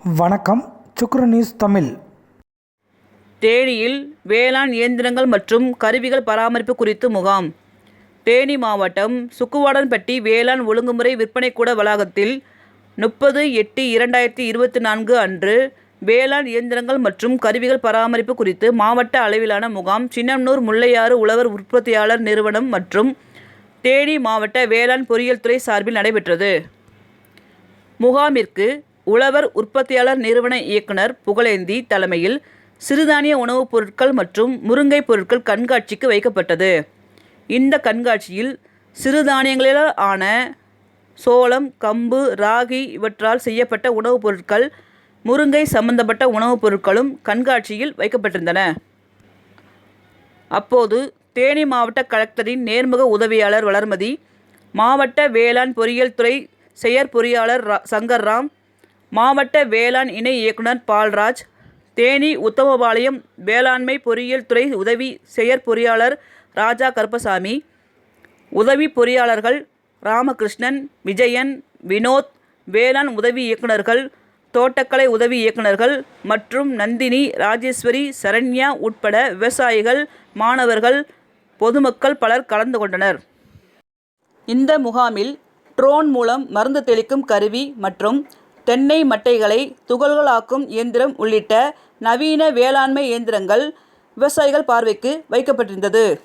வணக்கம். சுக்ர நியூஸ் தமிழ். தேனியில் வேளாண் இயந்திரங்கள் மற்றும் கருவிகள் பராமரிப்பு குறித்து முகாம். தேனி மாவட்டம் சுக்குவாடன்பட்டி வேளாண் ஒழுங்குமுறை விற்பனைக்கூட வளாகத்தில் 30/8/2024 அன்று வேளாண் இயந்திரங்கள் மற்றும் கருவிகள் பராமரிப்பு குறித்து மாவட்ட அளவிலான முகாம் சின்னமனூர் முல்லையாறு உழவர் உற்பத்தியாளர் நிறுவனம் மற்றும் தேனி மாவட்ட வேளாண் பொறியியல் துறை சார்பில் நடைபெற்றது. முகாமிற்கு உழவர் உற்பத்தியாளர் நிறுவன இயக்குனர் புகழேந்தி தலைமையில் சிறுதானிய உணவுப் பொருட்கள் மற்றும் முருங்கை பொருட்கள் கண்காட்சிக்கு வைக்கப்பட்டது. இந்த கண்காட்சியில் சிறுதானியங்களால் ஆன சோளம், கம்பு, ராகி இவற்றால் செய்யப்பட்ட உணவுப் பொருட்கள், முருங்கை சம்பந்தப்பட்ட உணவுப் பொருட்களும் கண்காட்சியில் வைக்கப்பட்டிருந்தன. அப்போது தேனி மாவட்ட கலெக்டரின் நேர்முக உதவியாளர் வளர்மதி, மாவட்ட வேளாண் பொறியியல் துறை செயற்பொறியாளர் சங்கர்ராம், மாவட்ட வேளாண் இணை இயக்குனர் பால்ராஜ், தேனி உத்தமபாளையம் வேளாண்மை பொறியியல் துறை உதவி செயற்பொறியாளர் ராஜா கருப்பசாமி, உதவி பொறியாளர்கள் ராமகிருஷ்ணன், விஜயன், வினோத், வேளாண் உதவி இயக்குனர்கள், தோட்டக்கலை உதவி இயக்குனர்கள் மற்றும் நந்தினி, ராஜேஸ்வரி, சரண்யா உட்பட விவசாயிகள், மாணவர்கள், பொதுமக்கள் பலர் கலந்து கொண்டனர். இந்த முகாமில் ட்ரோன் மூலம் மருந்து தெளிக்கும் கருவி மற்றும் தென்னை மட்டைகளை துகள்களாக்கும் இயந்திரம் உள்ளிட்ட நவீன வேளாண்மை இயந்திரங்கள் விவசாயிகள் பார்வைக்கு வைக்கப்பட்டிருந்தது.